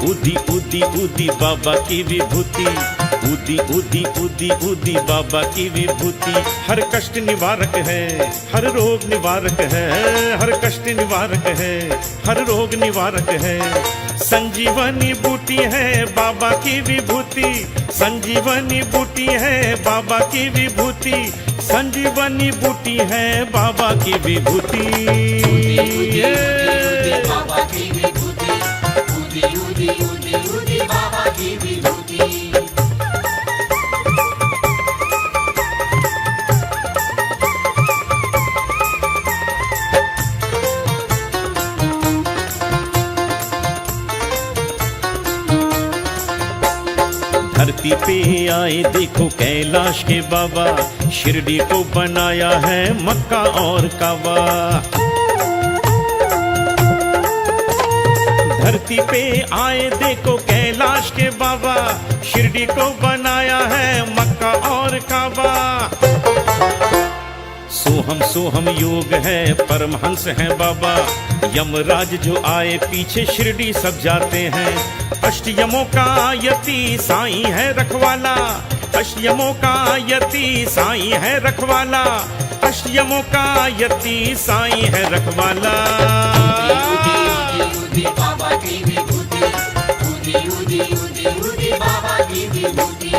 ऊदी ऊदी ऊदी बाबा की विभूति, ऊदी ऊदी ऊदी ऊदी बाबा की विभूति। हर कष्ट निवारक है, हर रोग निवारक है, हर कष्ट निवारक है, हर रोग निवारक है। संजीवनी बूटी है बाबा की विभूति, संजीवनी बूटी है बाबा की विभूति, संजीवनी बूटी है बाबा की विभूति। बाबा की विभूति, ऊदी ऊदी ऊदी ऊदी बाबा की विभूति। धरती पे आए देखो कैलाश के बाबा, शिरडी को बनाया है मक्का और काबा। धरती पे आए देखो कैलाश के बाबा, शिरडी को बनाया है मक्का और काबा। सोहम सोहम योग है, परमहंस है बाबा। यमराज जो आए पीछे शिरडी सब जाते हैं। अष्टयमों का यति साईं है रखवाला, अष्टयमों का यति साईं है रखवाला, अष्टयमों का यति साईं है रखवाला। ऊदी बाबा की विभूति, ऊदी ऊदी ऊदी ऊदी बाबा की विभूति।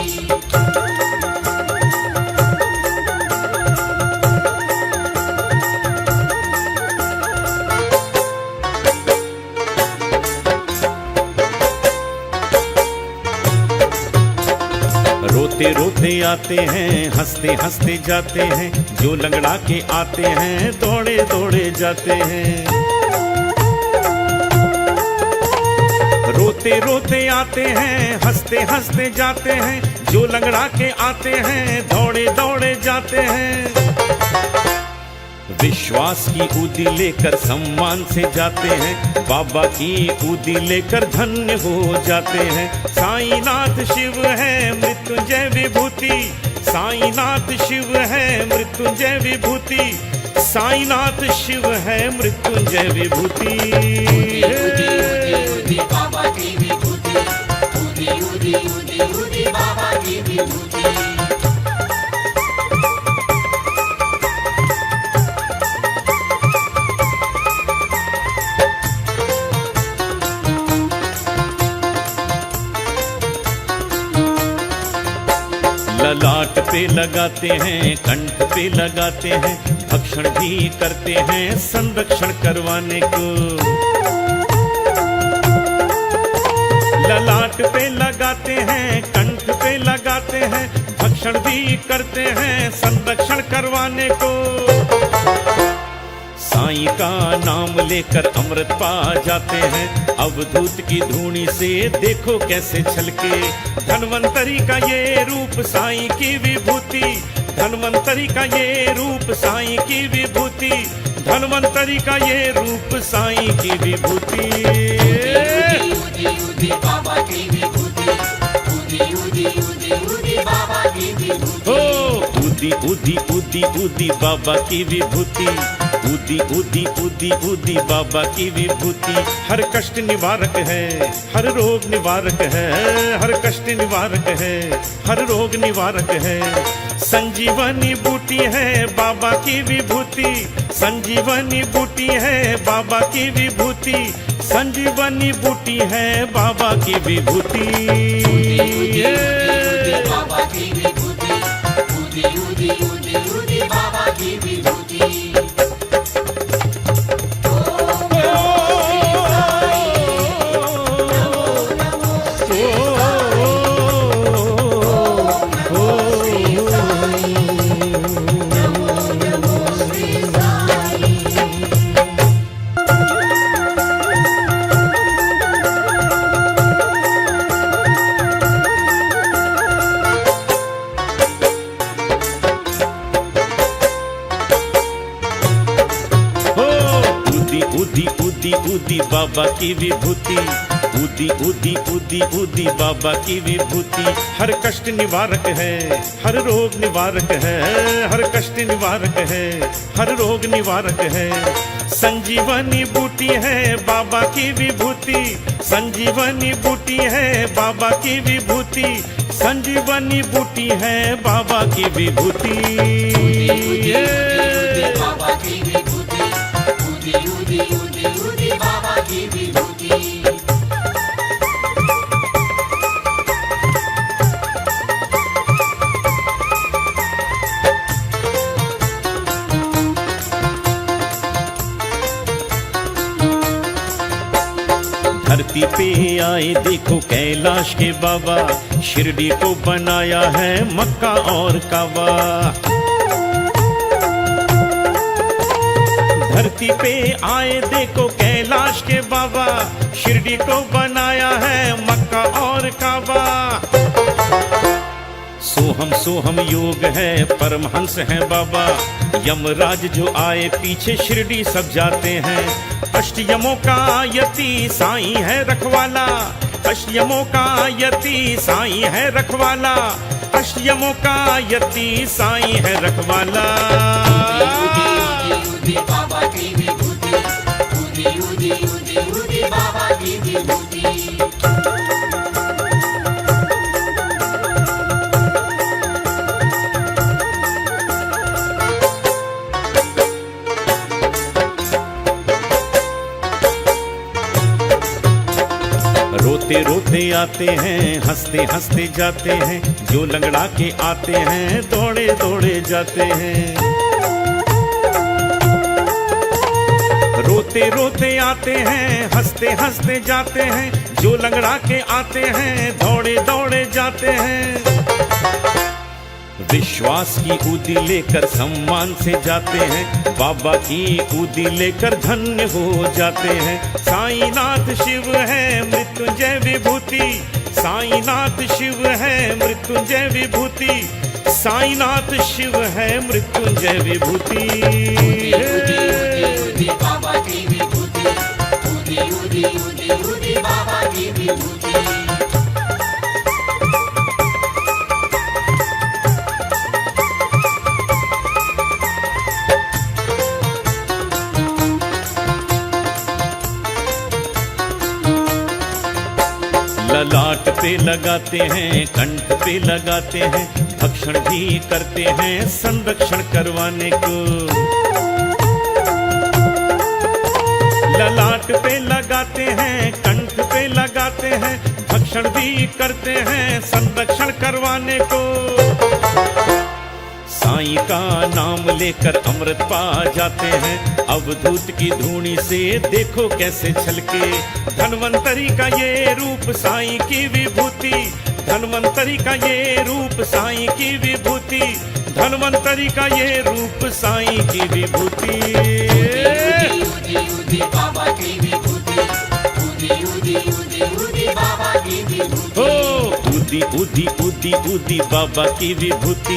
रोते रोते आते हैं, हंसते हंसते जाते हैं, जो लंगड़ा के आते हैं दौड़े दौड़े जाते हैं। रोते रोते आते हैं, हंसते हंसते जाते हैं, जो लंगड़ा के आते हैं दौड़े दौड़े जाते हैं। विश्वास की ऊदी लेकर सम्मान से जाते हैं, बाबा की ऊदी लेकर धन्य हो जाते हैं। साईनाथ शिव है मृत्युंजय विभूति, साईनाथ शिव है मृत्युंजय विभूति, साईनाथ शिव है मृत्युंजय विभूति। ऊदी बाबा की विभूति, ऊदी ऊदी ऊदी ऊदी बाबा की विभूति। ललाट पे लगाते हैं, कंठ पे लगाते हैं, भक्षण भी करते हैं संरक्षण करवाने को। ललाट पे लगाते हैं, कंठ पे लगाते हैं, भक्षण भी करते हैं संरक्षण करवाने को। साईं का नाम लेकर अमृत पा जाते हैं, अवधूत की धूनी से देखो कैसे छलके। धन्वंतरी का ये रूप साईं की विभूति, धन्वंतरी का ये रूप साईं की विभूति, धन्वंतरी का ये रूप साईं की विभूति। ऊदी ऊदी बाबा की विभूति, ऊदी ऊदी ऊदी ऊदी बाबा की विभूति। ओ ऊदी ऊदी ऊदी ऊदी बाबा की विभूति, ऊदी ऊदी ऊदी ऊदी बाबा की विभूति। हर कष्ट निवारक है, हर रोग निवारक है, हर कष्ट निवारक है, हर रोग निवारक है। संजीवनी बूटी है बाबा की विभूति, संजीवनी बूटी है बाबा की विभूति, संजीवनी बूटी है बाबा की विभूति। बाबा की विभूति, ऊदी ऊदी ऊदी ऊदी बाबा की विभूति। ऊदी ऊदी ऊदी बाबा की विभूति, ऊदी ऊदी ऊदी ऊदी बाबा की विभूति हर कष्ट निवारक है, हर रोग निवारक है, हर कष्ट निवारक है, हर रोग निवारक है। संजीवनी बूटी है बाबा की विभूति, संजीवनी बूटी है बाबा की विभूति, संजीवनी बूटी है बाबा की विभूति। बाबा की विभूति, ऊदी ऊदी ऊदी ऊदी बाबा की विभूति। धरती पे आए देखो कैलाश के बाबा, शिरडी को बनाया है मक्का और काबा। धरती पे आए देखो कैलाश के बाबा, शिरडी को बनाया है मक्का और काबा। सोहम सोहम योग है परमहंस है बाबा, यमराज जो आए पीछे शिरडी सब जाते हैं। अष्टयमों का यति साईं है रखवाला, अष्टयमों का यति साईं है रखवाला, अष्टयमों का यति साईं है रखवाला। ऊदी बाबा की विभूति, ऊदी ऊदी ऊदी ऊदी बाबा की विभूति। रोते रोते आते हैं, हंसते हंसते जाते हैं, जो लंगड़ा के आते हैं दौड़े दौड़े जाते हैं। रोते रोते आते हैं, हंसते हंसते जाते हैं, जो लंगड़ा के आते हैं दौड़े दौड़े जाते हैं। विश्वास की ऊदी लेकर सम्मान से जाते हैं, बाबा की ऊदी लेकर धन्य हो जाते हैं। साईनाथ शिव है मृत्युंजय विभूति, साईनाथ शिव है मृत्युंजय विभूति, साईनाथ शिव है मृत्युंजय विभूति। ऊदी बाबा की विभूति, ऊदी ऊदी ऊदी ऊदी बाबा की विभूति। ललाट पे लगाते हैं, कंठ पे लगाते हैं, भक्षण भी करते हैं संरक्षण करवाने को। ललाट पे लगाते हैं, कंठ पे लगाते हैं, भक्षण भी करते हैं संरक्षण करवाने को। साईं का नाम लेकर अमृत पा जाते हैं, अवधूत की धूनी से देखो कैसे छलके। धन्वंतरी का ये रूप साईं की विभूति, धन्वंतरी का ये रूप साईं की विभूति, धन्वंतरी का ये रूप साईं की विभूति। ऊदी बाबा की विभूति, ऊदी ऊदी ऊदी ऊदी बाबा की विभूति। ऊदी ऊदी ऊदी ऊदी बाबा की विभूति,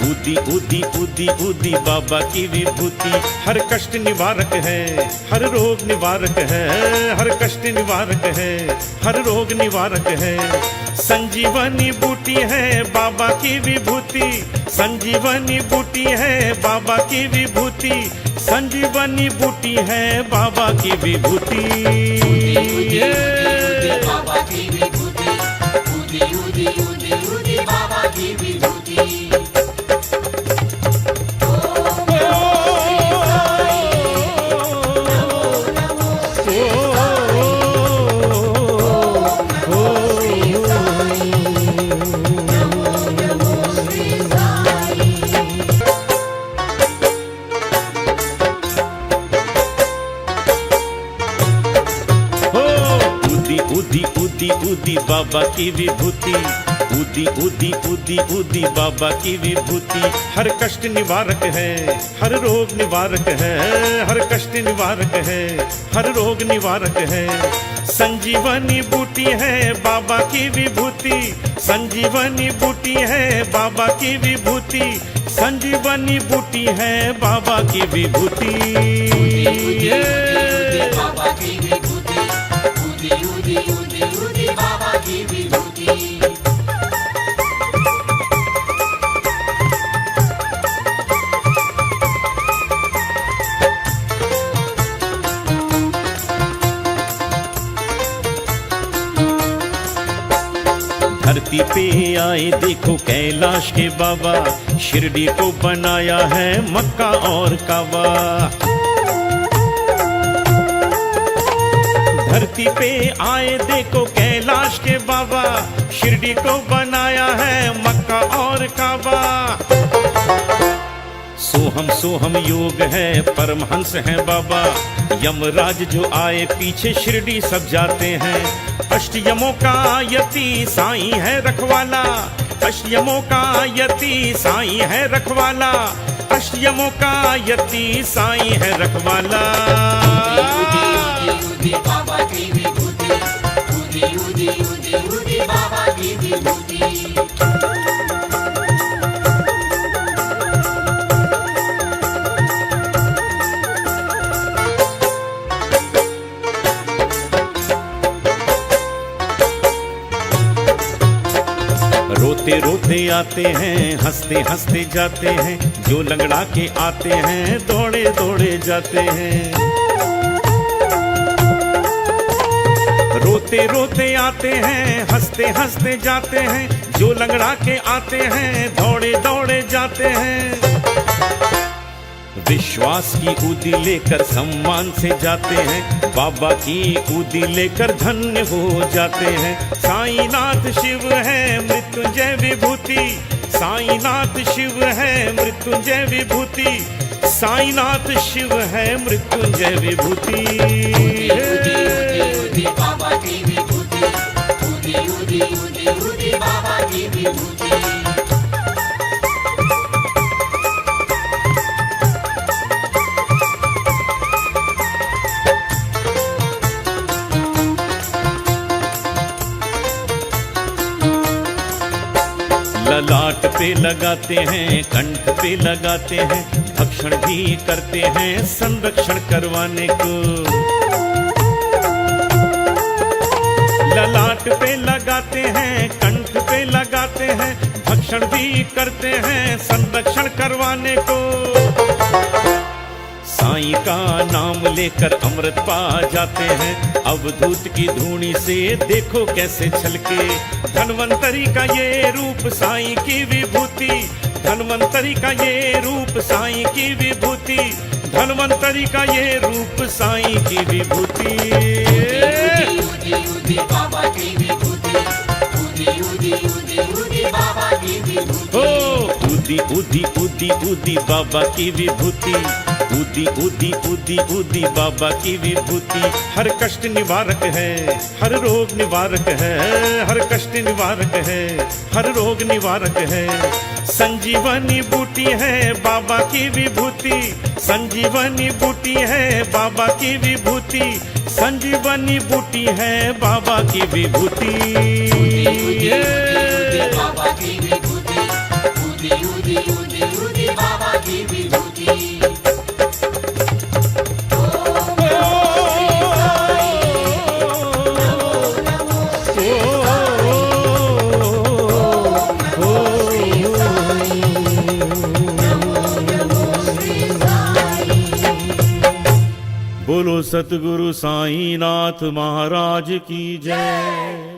ऊदी ऊदी ऊदी ऊदी बाबा की विभूति हर कष्ट निवारक है, हर रोग निवारक है, हर कष्ट निवारक है, हर रोग निवारक है। संजीवनी बूटी है बाबा की विभूति, संजीवनी बूटी है बाबा की विभूति, संजीवनी बूटी है बाबा की विभूति। बाबा की विभूति, ऊदी ऊदी ऊदी ऊदी बाबा की विभूति। ऊदी ऊदी ऊदी बाबा की विभूति, ऊदी ऊदी ऊदी ऊदी बाबा की विभूति हर कष्ट निवारक है, हर रोग निवारक है, हर कष्ट निवारक है, हर रोग निवारक है। संजीवनी बूटी है बाबा की विभूति, संजीवनी बूटी है बाबा की विभूति, संजीवनी बूटी है बाबा की विभूति। बाबा की विभूति, ऊदी ऊदी ऊदी ऊदी बाबा की विभूति। धरती पे आए देखो कैलाश के बाबा, शिरडी को बनाया है मक्का और काबा। धरती पे आए देखो कैलाश के बाबा, शिरडी को बनाया है मक्का और काबा। सोहम योग है परमहंस है बाबा, यमराज जो आए पीछे शिरडी सब जाते हैं। अष्टयमों का यति साईं है रखवाला, अष्टयमों का यति साईं है रखवाला, अष्टयमों का यति साईं है रखवाला। ऊदी ऊदी ऊदी बाबा की विभूति, ऊदी ऊदी ऊदी ऊदी बाबा की विभूति। रोते रोते आते हैं, हंसते हंसते जाते हैं, जो लंगड़ा के आते हैं दौड़े दौड़े जाते हैं। रोते रोते आते हैं, हंसते हंसते जाते हैं, जो लंगड़ा के आते हैं दौड़े दौड़े जाते हैं। विश्वास की ऊदी लेकर सम्मान से जाते हैं, बाबा की ऊदी लेकर धन्य हो जाते हैं। साईनाथ शिव है मृत्युंजय विभूति, साईनाथ शिव है मृत्युंजय विभूति, साईनाथ शिव है मृत्युंजय विभूति। ऊदी ऊदी ऊदी बाबा की विभूति, ऊदी ऊदी ऊदी ऊदी बाबा की विभूति। ललाट पे लगाते हैं, कंठ पे लगाते हैं, भक्षण भी करते हैं संरक्षण करवाने को। ललाट पे लगाते हैं, कंठ पे लगाते हैं, भक्षण भी करते हैं संरक्षण करवाने को। साईं का नाम लेकर अमृत पा जाते हैं, अवधूत की धूनी से देखो कैसे छलके। धन्वंतरी का ये रूप साईं की विभूति, धन्वंतरी का ये रूप साईं की विभूति, धन्वंतरी का ये रूप साईं की विभूति। ऊदी ऊदी ऊदी बाबा की विभूति, ऊदी ऊदी ऊदी ऊदी बाबा की विभूति। हो ऊदी ऊदी ऊदी ऊदी बाबा की विभूति, ऊदी ऊदी ऊदी ऊदी बाबा की विभूति। हर कष्ट निवारक है, हर रोग निवारक है, हर कष्ट निवारक है, हर रोग निवारक है। संजीवनी बूटी है बाबा की विभूति, संजीवनी बूटी है बाबा की विभूति, संजीवनी बूटी है बाबा की विभूति। ऊदी ऊदी ऊदी बाबा की विभूति, ऊदी ऊदी ऊदी ऊदी बाबा की विभूति। बोलो सतगुरु साईनाथ महाराज की जय।